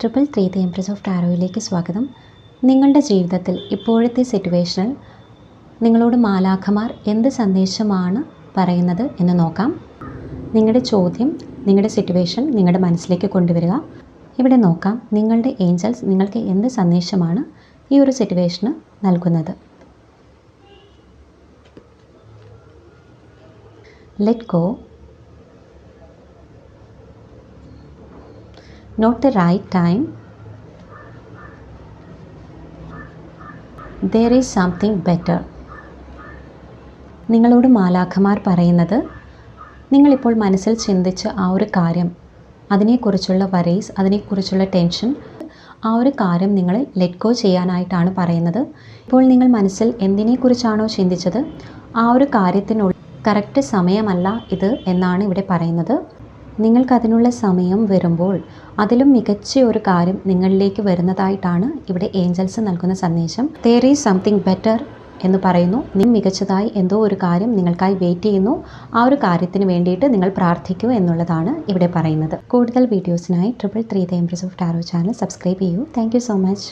333 the empress of ടാരോയിലേക്ക് സ്വാഗതം. നിങ്ങളുടെ ജീവിതത്തിൽ ഇപ്പോഴത്തെ സിറ്റുവേഷനിൽ നിങ്ങളോട് മാലാഖമാർ എന്ത് സന്ദേശമാണ് പറയുന്നത് എന്ന് നോക്കാം. നിങ്ങളുടെ ചോദ്യം, നിങ്ങളുടെ സിറ്റുവേഷൻ നിങ്ങളുടെ മനസ്സിലേക്ക് കൊണ്ടുവരിക. ഇവിടെ നോക്കാം നിങ്ങളുടെ ഏഞ്ചൽസ് നിങ്ങൾക്ക് എന്ത് സന്ദേശമാണ് ഈ ഒരു സിറ്റുവേഷന് നൽകുന്നത്. Let go. Not the right time. There is something better. നിങ്ങളോട് മാലാഖമാർ പറയുന്നത് നിങ്ങളിപ്പോൾ മനസ്സിൽ ചിന്തിച്ച ആ ഒരു കാര്യം, അതിനെക്കുറിച്ചുള്ള വറീസ്, അതിനെക്കുറിച്ചുള്ള ടെൻഷൻ, ആ ഒരു കാര്യം നിങ്ങൾ ലെറ്റ് ഗോ ചെയ്യാനായിട്ടാണ് പറയുന്നത്. ഇപ്പോൾ നിങ്ങൾ മനസ്സിൽ എന്തിനെക്കുറിച്ചാണോ ചിന്തിച്ചത് ആ ഒരു കാര്യത്തിനുള്ള കറക്റ്റ് സമയമല്ല ഇത് എന്നാണ് ഇവിടെ പറയുന്നത്. നിങ്ങൾക്കതിനുള്ള സമയം വരുമ്പോൾ അതിലും മികച്ച ഒരു കാര്യം നിങ്ങളിലേക്ക് വരുന്നതായിട്ടാണ് ഇവിടെ ഏഞ്ചൽസ് നൽകുന്ന സന്ദേശം. there is something better എന്ന് പറയുന്നു. നിങ്ങൾ മികച്ചതായി എന്തോ ഒരു കാര്യം നിങ്ങൾക്കായി വെയിറ്റ് ചെയ്യുന്നു. ആ ഒരു കാര്യത്തിന് വേണ്ടിയിട്ട് നിങ്ങൾ പ്രാർത്ഥിക്കൂ എന്നുള്ളതാണ് ഇവിടെ പറയുന്നത്. കൂടുതൽ വീഡിയോസിനായി 333 the empress of tarot channel subscribe ചെയ്യൂ. Thank you so much.